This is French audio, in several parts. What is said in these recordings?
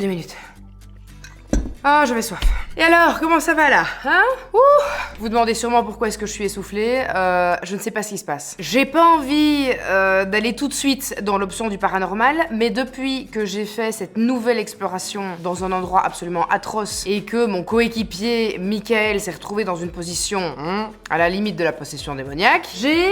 2 minutes. Ah, j'avais soif. Et alors, comment ça va là, hein? Ouh. Vous demandez sûrement pourquoi est-ce que je suis essoufflée. Je ne sais pas ce qui se passe. J'ai pas envie d'aller tout de suite dans l'option du paranormal, mais depuis que j'ai fait cette nouvelle exploration dans un endroit absolument atroce et que mon coéquipier Michael s'est retrouvé dans une position à la limite de la possession démoniaque, j'ai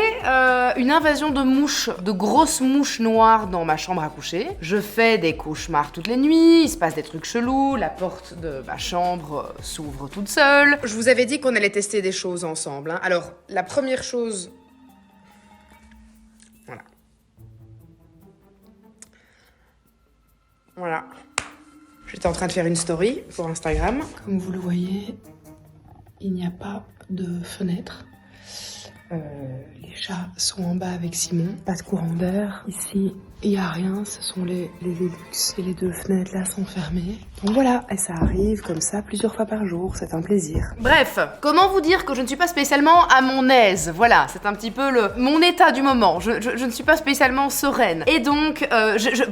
une invasion de mouches, de grosses mouches noires dans ma chambre à coucher. Je fais des cauchemars toutes les nuits, il se passe des trucs chelous, la porte de ma chambre s'ouvre toute seule. Je vous avais dit qu'on allait tester des choses ensemble, hein. Alors, la première chose... Voilà. Voilà. J'étais en train de faire une story pour Instagram. Comme vous le voyez, il n'y a pas de fenêtre. Les chats sont en bas avec Simon. Pas de courant d'air. Ici, il n'y a rien. Ce sont les Velux. Et les 2 fenêtres là sont fermées. Donc voilà, et ça arrive comme ça plusieurs fois par jour. C'est un plaisir. Bref, comment vous dire que je ne suis pas spécialement à mon aise? Voilà, c'est un petit peu mon état du moment. Je ne suis pas spécialement sereine. Et donc,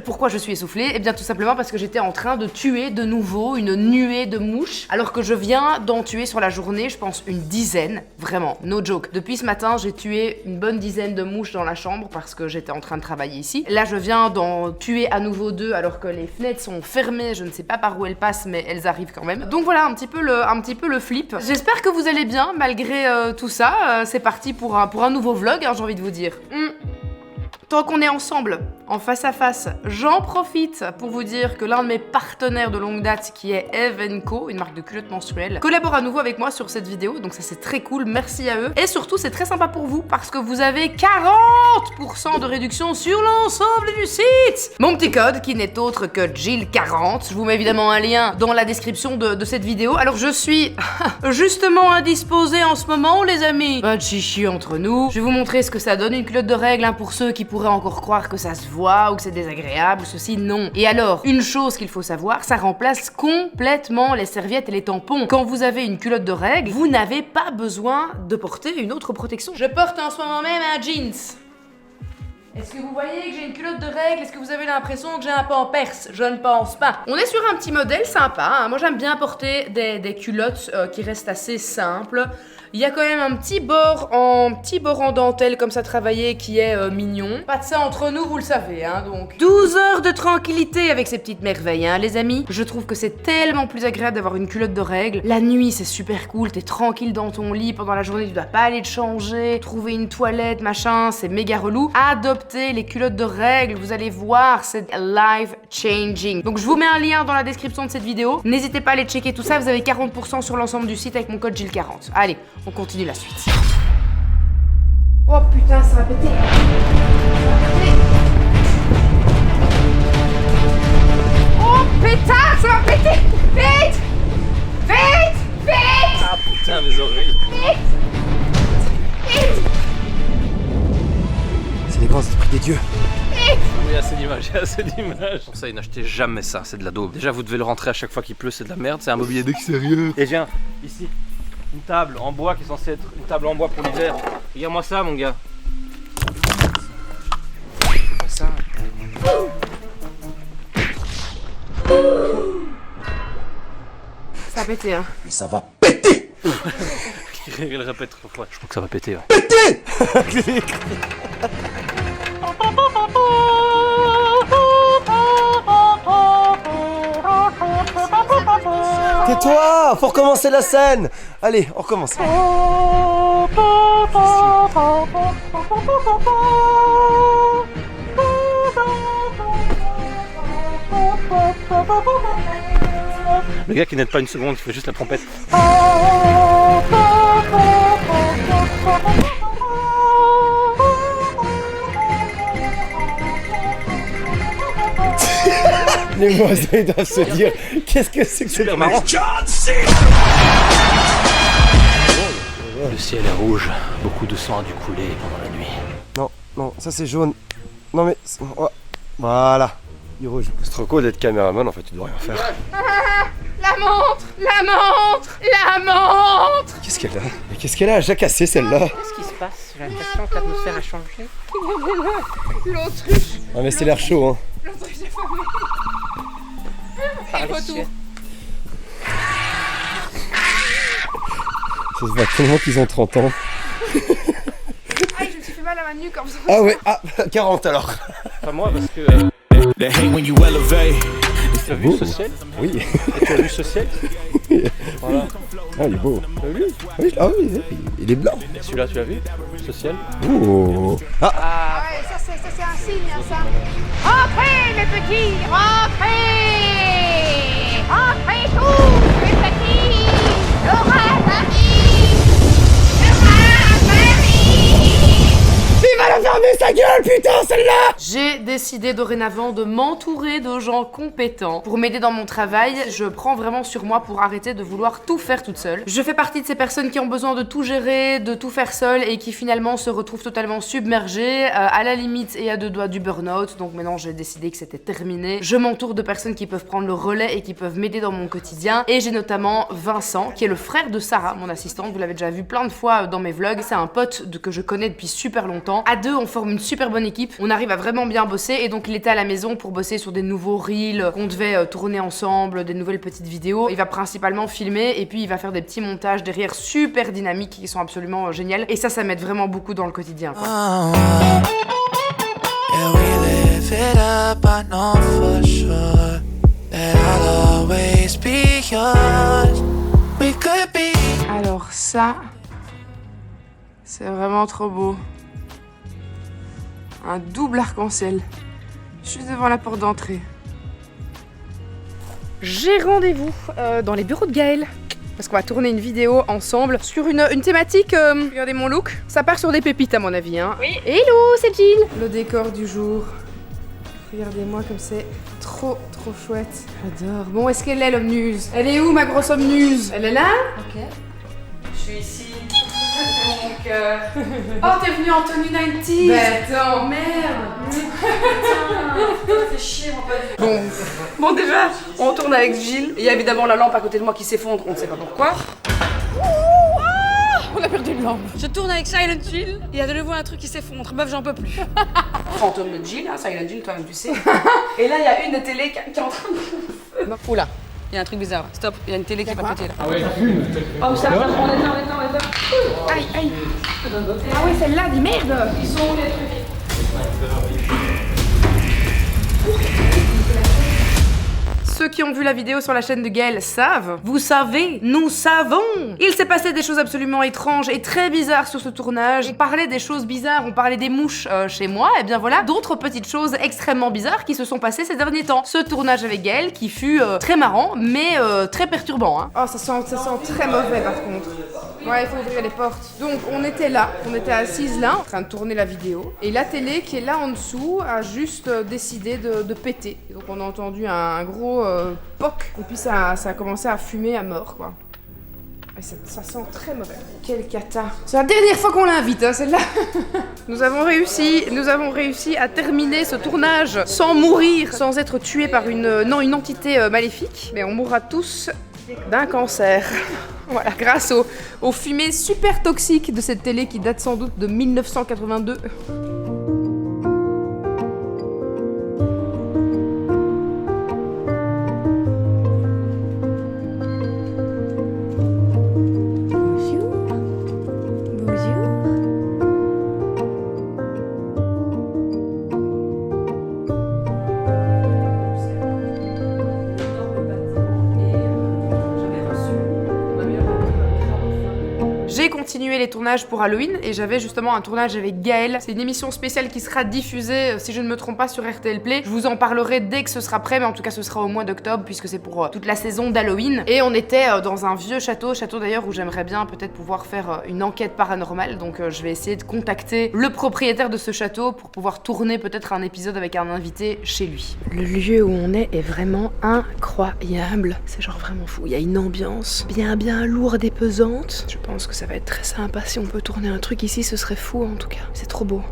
pourquoi je suis essoufflée? Eh bien tout simplement parce que j'étais en train de tuer de nouveau une nuée de mouches. Alors que je viens d'en tuer sur la journée, je pense une dizaine. Vraiment, no joke. Depuis ce matin, j'ai tué une bonne dizaine de mouches dans la chambre parce que j'étais en train de travailler ici. Là, je viens d'en tuer à nouveau 2 alors que les fenêtres sont fermées. Je ne sais pas par où elles passent, mais elles arrivent quand même. Donc voilà, un petit peu le flip. J'espère que vous allez bien malgré tout ça. C'est parti pour un nouveau vlog, hein, j'ai envie de vous dire. Tant qu'on est ensemble, en face à face, j'en profite pour vous dire que l'un de mes partenaires de longue date, qui est Eve & Co, une marque de culottes menstruelles, collabore à nouveau avec moi sur cette vidéo, donc ça c'est très cool, merci à eux. Et surtout c'est très sympa pour vous, parce que vous avez 40% de réduction sur l'ensemble du site. Mon petit code, qui n'est autre que Jill40, je vous mets évidemment un lien dans la description de cette vidéo. Alors je suis justement indisposée en ce moment, les amis. Pas de chichi entre nous. Je vais vous montrer ce que ça donne, une culotte de règle, hein, pour ceux qui pourraient encore croire que ça se voit ou que c'est désagréable, ceci non. Et alors, une chose qu'il faut savoir, ça remplace complètement les serviettes et les tampons. Quand vous avez une culotte de règle, vous n'avez pas besoin de porter une autre protection. Je porte en ce moment même un jeans. Est-ce que vous voyez que j'ai une culotte de règle? Est-ce que vous avez l'impression que j'ai un pampers? Je ne pense pas. On est sur un petit modèle sympa, hein. Moi j'aime bien porter des culottes qui restent assez simples. Il y a quand même un petit bord en dentelle comme ça travaillé qui est mignon. Pas de ça entre nous, vous le savez, hein, donc. 12 heures de tranquillité avec ces petites merveilles, hein, les amis. Je trouve que c'est tellement plus agréable d'avoir une culotte de règle. La nuit, c'est super cool, t'es tranquille dans ton lit. Pendant la journée, tu dois pas aller te changer, trouver une toilette, machin, c'est méga relou. Adoptez les culottes de règle, vous allez voir, c'est life changing. Donc je vous mets un lien dans la description de cette vidéo. N'hésitez pas à aller checker tout ça, vous avez 40% sur l'ensemble du site avec mon code Jill40. Allez, on continue la suite. Oh putain, ça va péter. Oh pétard, ça va péter. Vite. Vite. Vite. Ah putain, mes oreilles. Vite. Vite. C'est les grands esprits des dieux. Vite. Il y a assez d'images, il y a assez d'images. Pour ça, n'achetez jamais ça, c'est de la daube. Déjà, vous devez le rentrer à chaque fois qu'il pleut, c'est de la merde, c'est un mobilier d'extérieur. Et viens, ici. Une table en bois qui est censée être une table en bois pour l'hiver. Regarde-moi ça, mon gars. Ça. Ça a pété, hein. Mais ça va péter. Il le répète trop fois. Je crois que ça va péter, ouais. Péter. Tais-toi, faut recommencer la scène. Allez, on recommence. Le gars qui n'aide pas une seconde, qui fait juste la trompette. Les voisins doivent se dire, qu'est-ce que c'est que Super marrant. Le ciel est rouge, beaucoup de sang a dû couler pendant la nuit. Non, non, ça c'est jaune. Non mais... oh, voilà. Il est rouge. C'est trop cool d'être caméraman, en fait, tu dois rien faire. La montre. La montre. La montre. Qu'est-ce qu'elle a? Mais qu'est-ce qu'elle a? Elle a cassé celle-là. Qu'est-ce qui se passe? J'ai l'impression que l'atmosphère a changé. L'autruche. Ah mais c'est l'air chaud, hein. L'autruche est fermée. Live retour. Ça se voit tellement qu'ils ont 30 ans. Aïe, je me suis fait mal à ma nuque comme ça. Ah ouais, 40 alors. Pas moi parce que. They hate when you elevate. Tu as vu Social? Oui. Et tu as vu Social? Voilà. Ah, il est beau. Tu as vu? Oui, il est blanc. Et celui-là, tu l'as vu? Social? Oh. Ah, Ah ouais, ça c'est un signe, hein, ça. Rentrez les petits, rentrez! Rentrez tous les petits! L'orage arrive! L'orage arrive! il va la fermer sa gueule, putain, celle-là. J'ai décidé dorénavant de m'entourer de gens compétents pour m'aider dans mon travail. Je prends vraiment sur moi pour arrêter de vouloir tout faire toute seule. Je fais partie de ces personnes qui ont besoin de tout gérer, de tout faire seule et qui finalement se retrouvent totalement submergées, à la limite et à 2 doigts du burn-out. Donc maintenant j'ai décidé que c'était terminé. Je m'entoure de personnes qui peuvent prendre le relais et qui peuvent m'aider dans mon quotidien. Et j'ai notamment Vincent, qui est le frère de Sarah, mon assistante. Vous l'avez déjà vu plein de fois dans mes vlogs. C'est un pote que je connais depuis super longtemps. À 2, on forme une super bonne équipe. On arrive à vraiment bien bosser et donc il était à la maison pour bosser sur des nouveaux reels qu'on devait tourner ensemble, des nouvelles petites vidéos. Il va principalement filmer et puis il va faire des petits montages derrière super dynamiques qui sont absolument géniales. Et ça m'aide vraiment beaucoup dans le quotidien, quoi. Yeah, we live it up, I know for sure that I'll always be yours. We could be. Alors ça, c'est vraiment trop beau. Un double arc-en-ciel, juste devant la porte d'entrée. J'ai rendez-vous dans les bureaux de Gaël. Parce qu'on va tourner une vidéo ensemble sur une thématique, regardez mon look, ça part sur des pépites à mon avis, hein. Oui. Hello, c'est Jill. Le décor du jour. Regardez-moi comme c'est trop chouette. J'adore. Bon, est-ce qu'elle est l'omnuse? Elle est où ma grosse omnuse? Elle est là? Ok. Je suis ici. Donc, oh, t'es venue en tenue 90s. Bah attends, merde. Putain, fais chier mon pote. Bon déjà, on tourne avec Gilles. Il y a évidemment la lampe à côté de moi qui s'effondre, on ne sait pas pourquoi. On a perdu une lampe. Je tourne avec Silent Jill, il y a de nouveau un truc qui s'effondre. Meuf, j'en peux plus. Fantôme de Jill, hein, Silent Jill, toi-même tu sais. Et là, il y a une télé qui est en train de... Oula, il y a un truc bizarre. Stop, il y a une télé qui va péter là. Ah ouais, oh, ça, on est là. Aïe, aïe. Ah ouais, celle-là, dis merde. Ils sont où les trucs? Ceux qui ont vu la vidéo sur la chaîne de Gaël savent, vous savez, nous savons. Il s'est passé des choses absolument étranges et très bizarres sur ce tournage. On parlait des choses bizarres, on parlait des mouches chez moi, et bien voilà, d'autres petites choses extrêmement bizarres qui se sont passées ces derniers temps. Ce tournage avec Gaël qui fut très marrant, mais très perturbant. Hein. Oh, ça sent très mauvais par contre. Ouais, il faut ouvrir les portes. Donc on était là, on était assises là, en train de tourner la vidéo. Et la télé qui est là en dessous a juste décidé de péter. Et donc on a entendu un gros poc. Et puis ça a commencé à fumer à mort, quoi. Et ça sent très mauvais. Quelle cata. C'est la dernière fois qu'on l'invite, hein, celle-là. Nous avons réussi à terminer ce tournage sans mourir, sans être tués par une entité maléfique. Mais on mourra tous d'un cancer. Voilà, grâce aux fumées super toxiques de cette télé qui date sans doute de 1982. J'ai continué les tournages pour Halloween et j'avais justement un tournage avec Gaël. C'est une émission spéciale qui sera diffusée, si je ne me trompe pas, sur RTL Play. Je vous en parlerai dès que ce sera prêt, mais en tout cas ce sera au mois d'octobre puisque c'est pour toute la saison d'Halloween. Et on était dans un vieux château d'ailleurs où j'aimerais bien peut-être pouvoir faire une enquête paranormale. Donc je vais essayer de contacter le propriétaire de ce château pour pouvoir tourner peut-être un épisode avec un invité chez lui. Le lieu où on est vraiment incroyable. C'est genre vraiment fou. Il y a une ambiance bien lourde et pesante. Je pense que ça va être très sympa. Si on peut tourner un truc ici, ce serait fou en tout cas. C'est trop beau.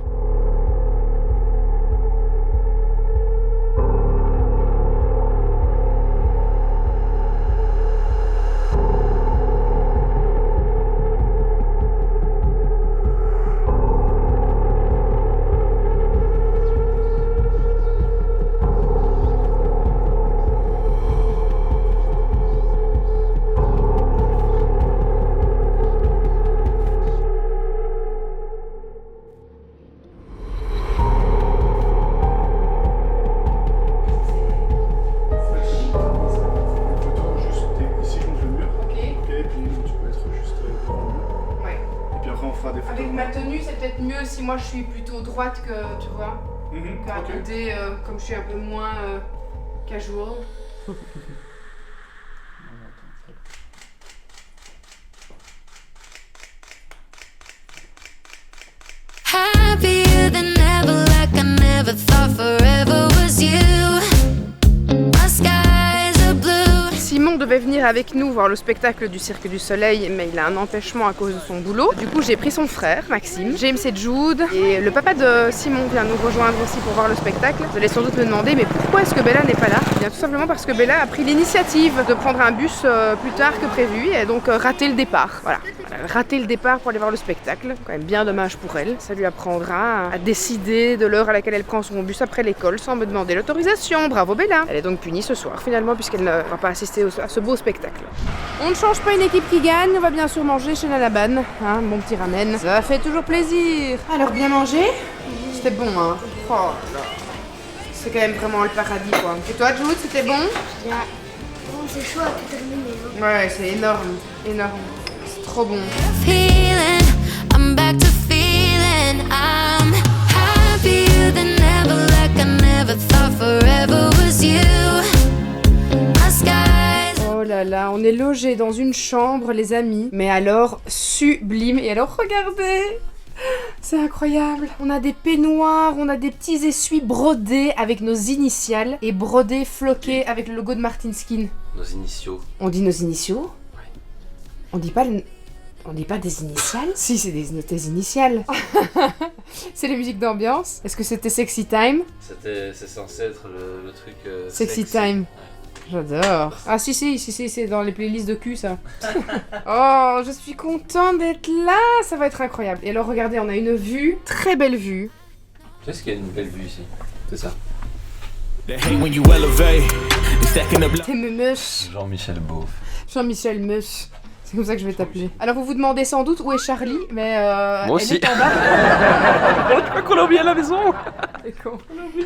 on fera des photos. Avec ma tenue, c'est peut-être mieux si moi je suis plutôt droite que, tu vois, qu'à ok. côté, comme je suis un peu moins casual. Happier than ever, like I never thought forever was you. My skies are blue. Simon devait venir avec nous voir le spectacle du Cirque du Soleil, mais il a un empêchement à cause de son boulot. Du coup, j'ai pris son frère, Maxime, James et Jude, et le papa de Simon vient nous rejoindre aussi pour voir le spectacle. Vous allez sans doute me demander, mais pourquoi est-ce que Bella n'est pas là? Eh bien, tout simplement parce que Bella a pris l'initiative de prendre un bus plus tard que prévu et donc raté le départ. Voilà. Rater le départ pour aller voir le spectacle, quand même bien dommage pour elle. Ça lui apprendra à décider de l'heure à laquelle elle prend son bus après l'école sans me demander l'autorisation. Bravo Bella. Elle est donc punie ce soir finalement puisqu'elle ne va pas assister à ce beau spectacle. On ne change pas une équipe qui gagne, on va bien sûr manger chez Nalaban, hein, mon petit ramen. Ça fait toujours plaisir. Alors bien mangé? C'était bon hein. Oh là. C'est quand même vraiment le paradis quoi. Et toi Jude, c'était bon? Bon, c'est chaud à terminer. Ouais, c'est énorme, énorme. C'est trop bon. Feeling, I'm back to feeling. I'm happier than ever, like I never thought forever was you. My skies. Oh là là, on est logés dans une chambre, les amis. Mais alors, sublime. Et alors, regardez! C'est incroyable. On a des peignoirs, on a des petits essuies brodés avec nos initiales et brodés floqués avec le logo de Martin Skin. Nos initiaux. On dit nos initiaux? On dit pas des initiales? Si, c'est des initiales. C'est les musiques d'ambiance. Est-ce que c'était Sexy Time? C'est censé être le truc... Sexy Time. J'adore. Ah si, c'est dans les playlists de cul ça. Oh, je suis contente d'être là, ça va être incroyable. Et alors regardez, on a une vue, très belle vue. Tu sais ce qu'il y a une belle vue ici? C'est ça. C'est Memeus. Jean-Michel Beauf. Jean-Michel Meus. C'est comme ça que je vais t'appeler. Alors vous vous demandez sans doute où est Charlie, mais Moi aussi. elle est en bas. Tu peux qu'on l'a oublié à la maison?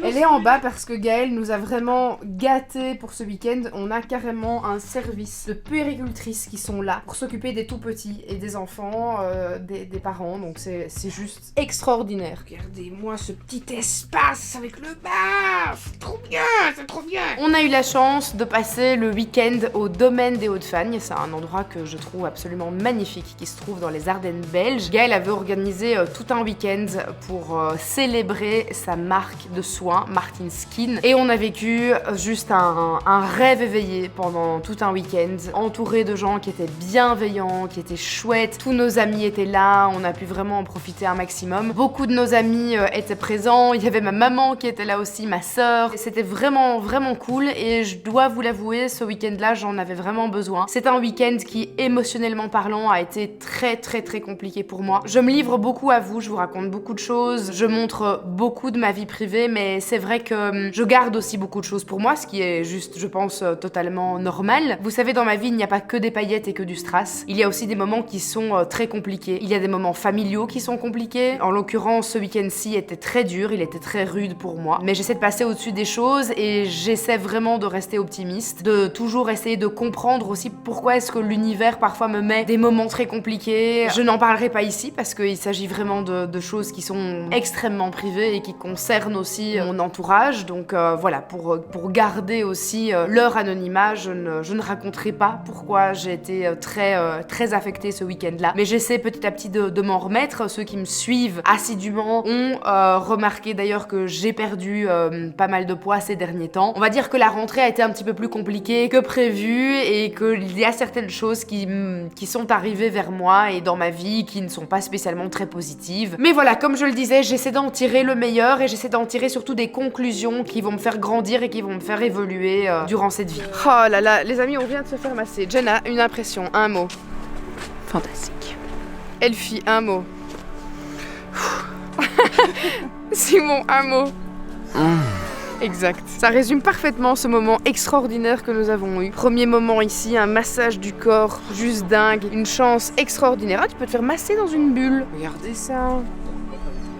Elle est en bas parce que Gaëlle nous a vraiment gâtés pour ce week-end. On a carrément un service de puéricultrices qui sont là pour s'occuper des tout petits et des enfants, des parents. Donc c'est juste extraordinaire. Regardez-moi ce petit espace avec le bar. C'est trop bien, c'est trop bien. On a eu la chance de passer le week-end au domaine des Hauts-de-Fagne. C'est un endroit que je trouve absolument magnifique qui se trouve dans les Ardennes belges. Gaëlle avait organisé tout un week-end pour célébrer sa marque de soins, Martin Skin. Et on a vécu juste un rêve éveillé pendant tout un week-end, entouré de gens qui étaient bienveillants, qui étaient chouettes. Tous nos amis étaient là, on a pu vraiment en profiter un maximum. Beaucoup de nos amis étaient présents, il y avait ma maman qui était là aussi, ma sœur. C'était vraiment, vraiment cool et je dois vous l'avouer, ce week-end-là, j'en avais vraiment besoin. C'est un week-end qui, émotionnellement parlant, a été très, très, très compliqué pour moi. Je me livre beaucoup à vous, je vous raconte beaucoup de choses, je montre beaucoup de ma vie privée, mais c'est vrai que je garde aussi beaucoup de choses pour moi, ce qui est juste, je pense, totalement normal. Vous savez, dans ma vie, il n'y a pas que des paillettes et que du strass. Il y a aussi des moments qui sont très compliqués. Il y a des moments familiaux qui sont compliqués. En l'occurrence, ce week-end-ci était très dur, il était très rude pour moi. Mais j'essaie de passer au-dessus des choses et j'essaie vraiment de rester optimiste, de toujours essayer de comprendre aussi pourquoi est-ce que l'univers parfois me met des moments très compliqués. Je n'en parlerai pas ici parce qu'il s'agit vraiment de choses qui sont extrêmement privées et qui concernent aussi mon entourage. Donc voilà, pour garder aussi leur anonymat, je ne raconterai pas pourquoi j'ai été très affectée ce week-end-là. Mais j'essaie petit à petit de m'en remettre. Ceux qui me suivent assidûment ont remarqué d'ailleurs que j'ai perdu pas mal de poids ces derniers temps. On va dire que la rentrée a été un petit peu plus compliquée que prévu et qu'il y a certaines choses qui sont arrivées vers moi et dans ma vie qui ne sont pas spécialement très positives. Mais voilà, comme je le disais, j'essaie d'en tirer le meilleur et j'essaie d'en tirer surtout des conclusions qui vont me faire grandir et qui vont me faire évoluer durant cette vie. Oh là là, les amis, on vient de se faire masser. Jenna, une impression, un mot. Fantastique. Elfie, un mot. Simon, un mot. Exact. Ça résume parfaitement ce moment extraordinaire que nous avons eu. Premier moment ici, un massage du corps juste dingue, une chance extraordinaire. Ah, tu peux te faire masser dans une bulle. Regardez ça.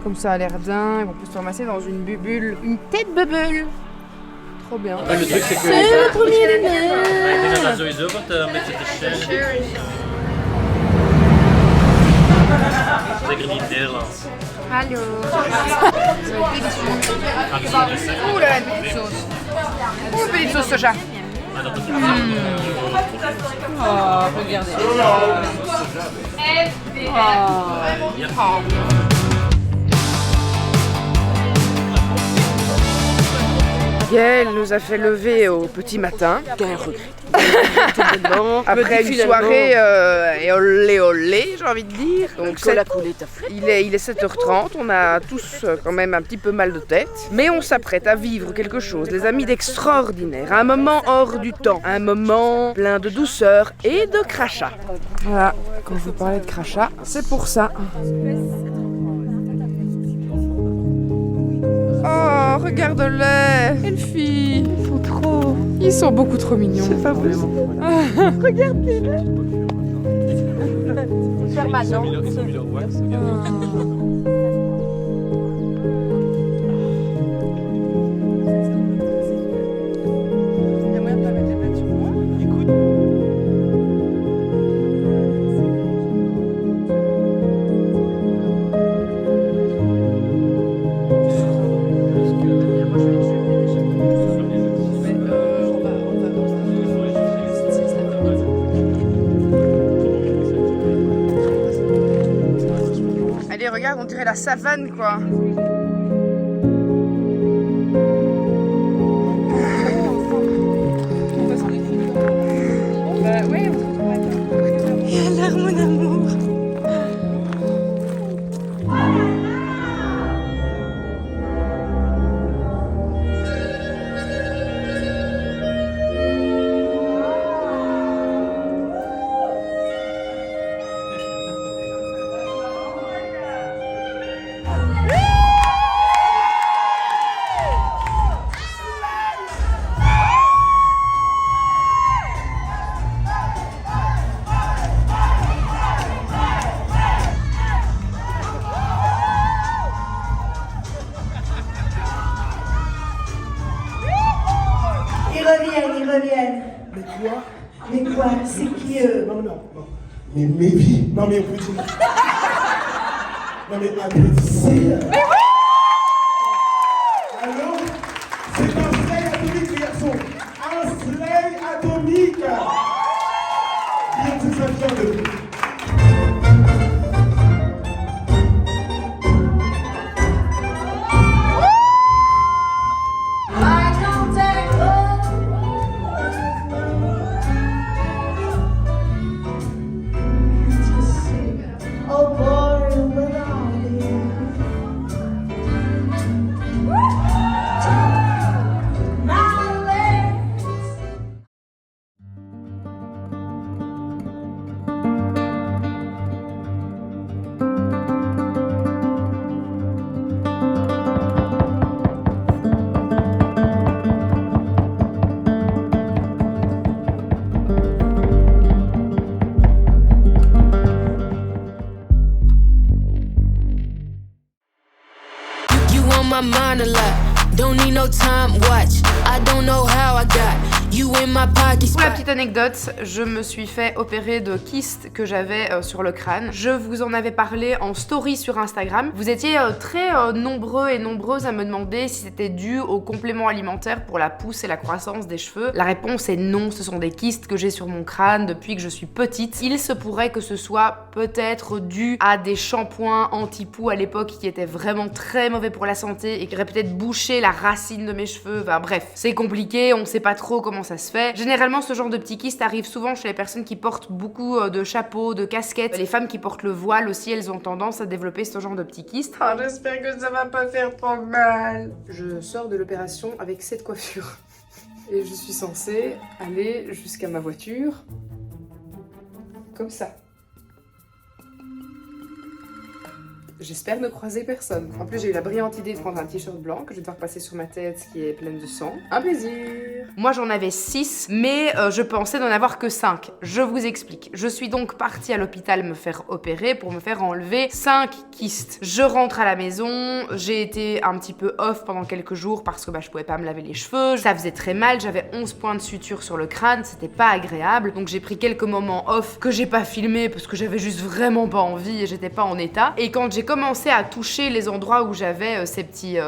Comme ça a l'air dingue, on peut se faire masser dans une bulle. Une tête bubble. Trop bien. Le truc c'est que... C'est le premier sowieso wat met je te Hallo. Oeh, la petite sauce. Oeh, petite sauce soja. Oh, regardez. Gaëlle nous a fait lever au petit matin. Quel regret. Après une soirée et olé olé, j'ai envie de dire. Donc il est 7h30, on a tous quand même un petit peu mal de tête. Mais on s'apprête à vivre quelque chose, les amis, d'extraordinaire. Un moment hors du temps, un moment plein de douceur et de crachat. Voilà, quand je vous parlais de crachat, c'est pour ça. Oh, regarde-les, Elfie. Ils sont trop. Ils sont beaucoup trop mignons. C'est pas possible. Regardez-les. Permanent. Allez, regarde, on dirait la savane, quoi. Et alors, mon amour. Ils reviennent. Mais quoi? Mais quoi? C'est qui eux? Non. Mais Mévi. Non mais on peut dire. Non mais applaudissez. Mais oui! Alors, c'est un soleil atomique, les garçons. Un soleil atomique. Bien tout ça vient de... My mind a lot. Don't need no time watch. I don't know how I got you in my pocket. Pour la petite anecdote, je me suis fait opérer de kyste que j'avais sur le crâne. Je vous en avais parlé en story sur Instagram. Vous étiez très nombreux et nombreuses à me demander si c'était dû aux compléments alimentaires pour la pousse et la croissance des cheveux. La réponse est non, ce sont des kystes que j'ai sur mon crâne depuis que je suis petite. Il se pourrait que ce soit peut-être dû à des shampoings anti-poux à l'époque qui étaient vraiment très mauvais pour la santé et qui auraient peut-être bouché la racine de mes cheveux. Enfin bref, c'est compliqué, on sait pas trop comment ça se fait. Généralement, ce genre de petits kystes arrive souvent chez les personnes qui portent beaucoup de chapeaux, de casquettes. Les femmes qui portent le voile aussi, elles ont tendance à développer ce genre de petits kystes. Oh, j'espère que ça va pas faire trop mal. Je sors de l'opération avec cette coiffure. Et je suis censée aller jusqu'à ma voiture. Comme ça. J'espère ne croiser personne. En plus, j'ai eu la brillante idée de prendre un t-shirt blanc que je vais devoir passer sur ma tête qui est pleine de sang. Un plaisir! Moi j'en avais 6, mais je pensais n'en avoir que 5. Je vous explique. Je suis donc partie à l'hôpital me faire opérer pour me faire enlever 5 kystes. Je rentre à la maison, j'ai été un petit peu off pendant quelques jours parce que je pouvais pas me laver les cheveux, ça faisait très mal, j'avais 11 points de suture sur le crâne, c'était pas agréable, donc j'ai pris quelques moments off que j'ai pas filmé parce que j'avais juste vraiment pas envie et j'étais pas en état. Et quand j'ai commencé à toucher les endroits où j'avais ces petits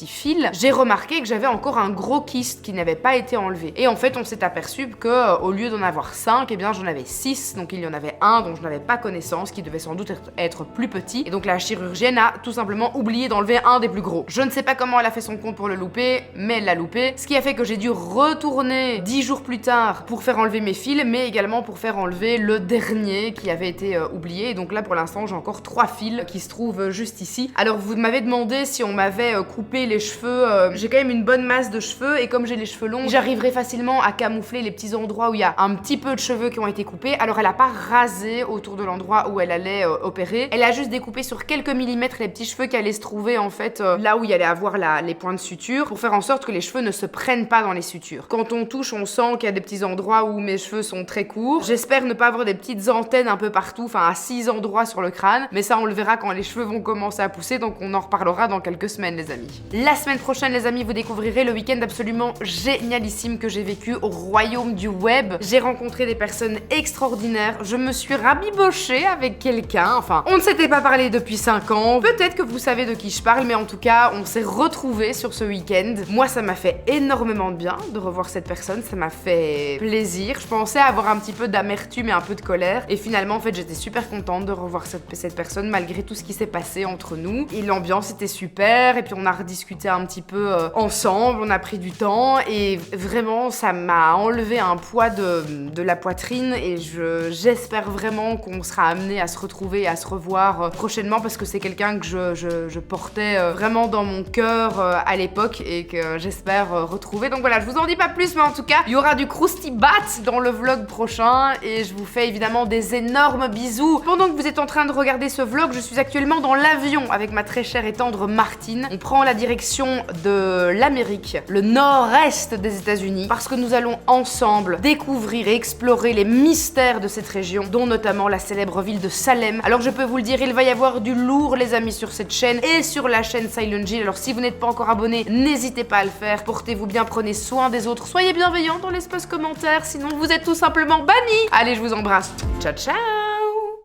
fils, j'ai remarqué que j'avais encore un gros kyste qui n'avait pas été enlevé. Et en fait on s'est aperçu que au lieu d'en avoir 5, eh bien j'en avais 6, donc il y en avait un dont je n'avais pas connaissance, qui devait sans doute être plus petit, et donc la chirurgienne a tout simplement oublié d'enlever un des plus gros. Je ne sais pas comment elle a fait son compte pour le louper, mais elle l'a loupé, ce qui a fait que j'ai dû retourner 10 jours plus tard pour faire enlever mes fils, mais également pour faire enlever le dernier qui avait été oublié. Et donc là pour l'instant j'ai encore 3 fils qui se trouvent juste ici. Alors vous m'avez demandé si on m'avait coupé les cheveux, j'ai quand même une bonne masse de cheveux et comme j'ai les cheveux longs, j'arriverai facilement à camoufler les petits endroits où il y a un petit peu de cheveux qui ont été coupés. Alors elle a pas rasé autour de l'endroit où elle allait opérer, elle a juste découpé sur quelques millimètres les petits cheveux qui allaient se trouver en fait là où il y allait avoir les points de suture pour faire en sorte que les cheveux ne se prennent pas dans les sutures. Quand on touche, on sent qu'il y a des petits endroits où mes cheveux sont très courts. J'espère ne pas avoir des petites antennes un peu partout, enfin à 6 endroits sur le crâne, mais ça on le verra quand les cheveux vont commencer à pousser, donc on en reparlera dans quelques semaines les amis. La semaine prochaine les amis, vous découvrirez le week-end absolument génialissime que j'ai vécu au royaume du web. J'ai rencontré des personnes extraordinaires, je me suis rabibochée avec quelqu'un, enfin on ne s'était pas parlé depuis 5 ans, peut-être que vous savez de qui je parle, mais en tout cas on s'est retrouvés sur ce week-end. Moi ça m'a fait énormément de bien de revoir cette personne, ça m'a fait plaisir. Je pensais avoir un petit peu d'amertume et un peu de colère, et finalement en fait j'étais super contente de revoir cette personne malgré tout ce qui s'est passé entre nous. Et l'ambiance était super, et puis on a rediscuté un petit peu ensemble, on a pris du temps, et vraiment ça m'a enlevé un poids de la poitrine, et j'espère vraiment qu'on sera amené à se retrouver et à se revoir prochainement, parce que c'est quelqu'un que je portais vraiment dans mon cœur à l'époque et que j'espère retrouver. Donc voilà, je vous en dis pas plus, mais en tout cas il y aura du Krusty Bat dans le vlog prochain, et je vous fais évidemment des énormes bisous. Pendant que vous êtes en train de regarder ce vlog, je suis actuellement dans l'avion avec ma très chère et tendre Martine. On prend la direction de l'Amérique, le nord-est des États-Unis, parce que nous allons ensemble découvrir et explorer les mystères de cette région, dont notamment la célèbre ville de Salem. Alors je peux vous le dire, il va y avoir du lourd les amis sur cette chaîne et sur la chaîne Silent Jill. Alors si vous n'êtes pas encore abonné, n'hésitez pas à le faire. Portez-vous bien, prenez soin des autres, soyez bienveillants dans l'espace commentaire, sinon vous êtes tout simplement bannis. Allez, je vous embrasse. Ciao ciao.